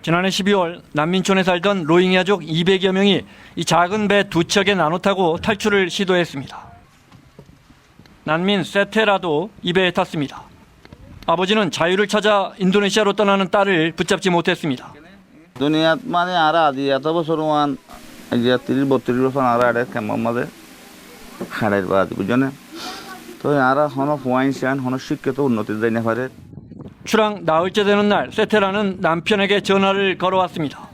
지난해 12월 난민촌에 살던 로힝야족 200여 명이 이 작은 배 두 척에 나눠 타고 탈출을 시도했습니다. 난민 세테라도 이 배에 탔습니다. 아버지는 자유를 찾아 인도네시아로 떠나는 딸을 붙잡지 못했습니다. दुनिया माने आ रहा दिया तो बस रुआन या 30-32 सन आ रहा है कैंप में खाड़े बाद बुझने तो यार होनो 포인트한 होनो 쉽게 또 우ন্নতি 되냐 파래. 출항 나흘째 되는 날 세테라는 남편에게 전화를 걸어왔습니다.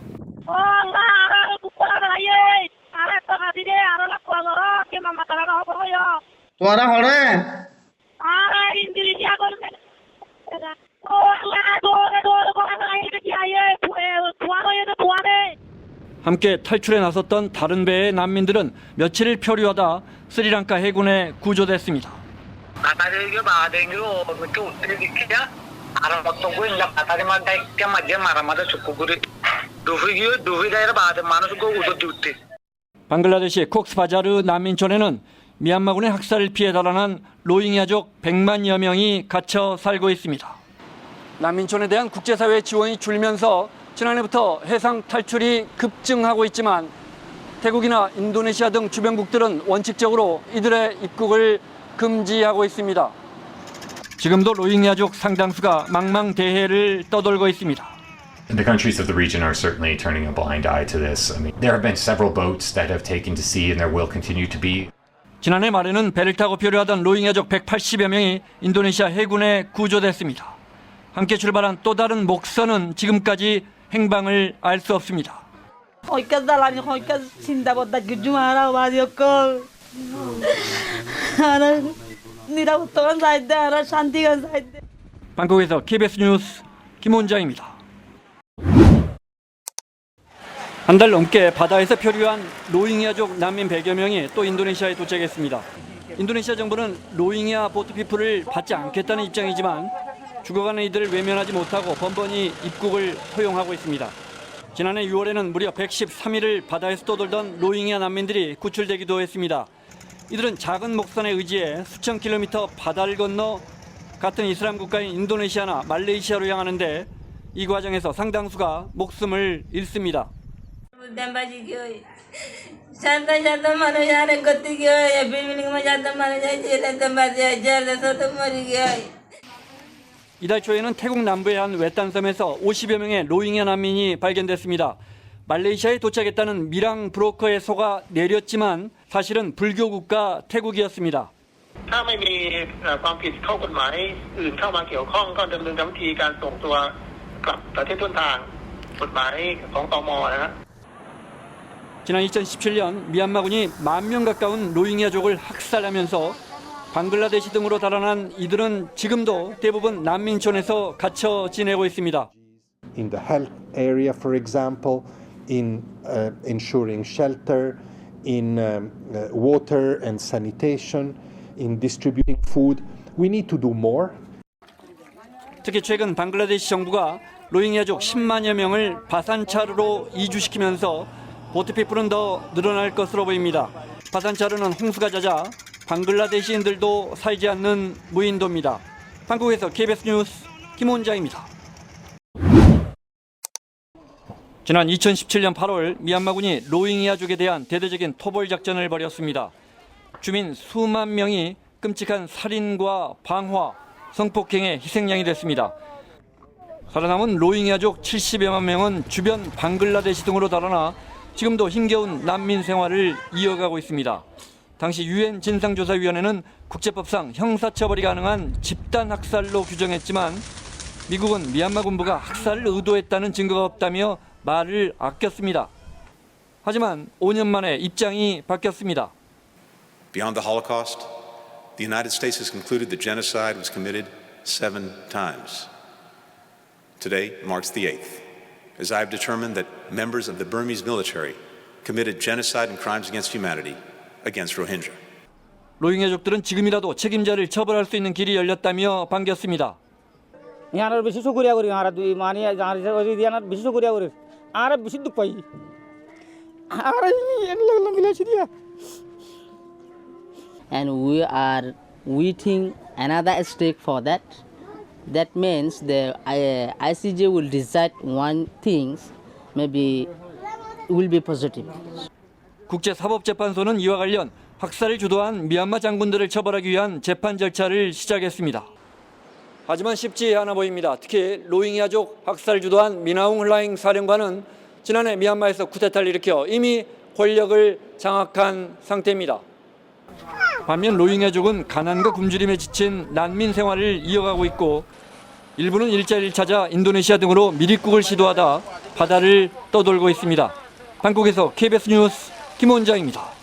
तुम्हारा होने 함께 탈출에 나섰던 다른 배의 난민들은 며칠을 표류하다 스리랑카 해군에 구조됐습니다. 방글라데시 콕스바자르 난민촌에는 미얀마군의 학살을 피해 달아난 로힝야족 100만여 명이 갇혀 살고 있습니다. 난민촌에 대한 국제사회의 지원이 줄면서 지난해부터 해상 탈출이 급증하고 있지만 태국이나 인도네시아 등 주변국들은 원칙적으로 이들의 입국을 금지하고 있습니다. 지금도 로힝야족 상당수가 망망대해를 떠돌고 있습니다. The countries of the region are certainly turning a blind eye to this. I mean, there have been several boats that have taken to sea and there will continue to be. 지난해 말에는 배를 타고 표류하던 로힝야족 180여 명이 인도네시아 해군에 구조됐습니다. 함께 출발한 또 다른 목선은 지금까지 행방을 알 수 없습니다. 방콕에서 KBS 뉴스 김원장입니다. 한 달 넘게 바다에서 표류한 로힝야족 난민 100여 명이 또 인도네시아에 도착했습니다. 인도네시아 정부는 로힝야 보트피플을 받지 않겠다는 입장이지만 죽어가는 이들을 외면하지 못하고 번번이 입국을 허용하고 있습니다. 지난해 6월에는 무려 113일을 바다에서 떠돌던 로힝야 난민들이 구출되기도 했습니다. 이들은 작은 목선에 의지해 수천 킬로미터 바다를 건너 같은 이슬람 국가인 인도네시아나 말레이시아로 향하는데 이 과정에서 상당수가 목숨을 잃습니다. 이달 초에는 태국 남부의 한 외딴섬에서 50여 명의 로힝야 난민이 발견됐습니다. 말레이시아에 도착했다는 미랑 브로커의 속아 내렸지만 사실은 불교 국가 태국이었습니다. ถ้าไม่มีความผิดข้อกฎหมายอื่นเข้ามาเกี่ยวข้องก็ดำเนินวิธีการส่งตัวกลับประเทศต้นทางกฎหมายของตม. 지난 2017년 미얀마군이 10,000명 가까운 로힝야족을 학살하면서 방글라데시 등으로 달아난 이들은 지금도 대부분 난민촌에서 갇혀 지내고 있습니다. In the health area, for example, in ensuring shelter, in water and sanitation, in distributing food, we need to do more. 특히 최근 방글라데시 정부가 로힝야족 10만여 명을 바산차르로 이주시키면서 보트피플은 더 늘어날 것으로 보입니다. 바산차르는 홍수가 잦아 방글라데시인들도 살지 않는 무인도입니다. 방콕에서 KBS 뉴스 김원장입니다. 지난 2017년 8월 미얀마군이 로힝야족에 대한 대대적인 토벌 작전을 벌였습니다. 주민 수만 명이 끔찍한 살인과 방화, 성폭행의 희생양이 됐습니다. 살아남은 로힝야족 70여만 명은 주변 방글라데시 등으로 달아나 지금도 힘겨운 난민 생활을 이어가고 있습니다. 당시 유엔 진상조사위원회는 국제법상 형사처벌이 가능한 집단 학살로 규정했지만 미국은 미얀마 군부가 학살을 의도했다는 증거가 없다며 말을 아꼈습니다. 하지만 5년 만에 입장이 바뀌었습니다. Beyond the Holocaust, the United States has concluded that genocide was committed 7 times. Today marks the 8th, as I have determined that members of the Burmese military committed genocide and crimes against humanity against Rohingya. 로힝야족들은 지금이라도 책임자를 처벌할 수 있는 길이 열렸다며 반겼습니다. यहाँ बेसी शुक्रिया करी हमारा दुई मानी जहाँ से दिया ना बेसी शुक्रिया करी आरा बेसी दुख पाई आरा ये लगन मिला दिया. And we are waiting another step for that. That means the ICJ will decide one thing, maybe will be positive. 국제사법재판소는 이와 관련 학살을 주도한 미얀마 장군들을 처벌하기 위한 재판 절차를 시작했습니다. 하지만 쉽지 않아 보입니다. 특히 로힝야족 학살을 주도한 미나웅 hlaing 사령관은 지난해 미얀마에서 쿠데타를 일으켜 이미 권력을 장악한 상태입니다. 반면 로힝야족은 가난과 굶주림에 지친 난민 생활을 이어가고 있고 일부는 일자리를 찾아 인도네시아 등으로 미립국을 시도하다 바다를 떠돌고 있습니다. 방콕에서 KBS 뉴스 김원장입니다.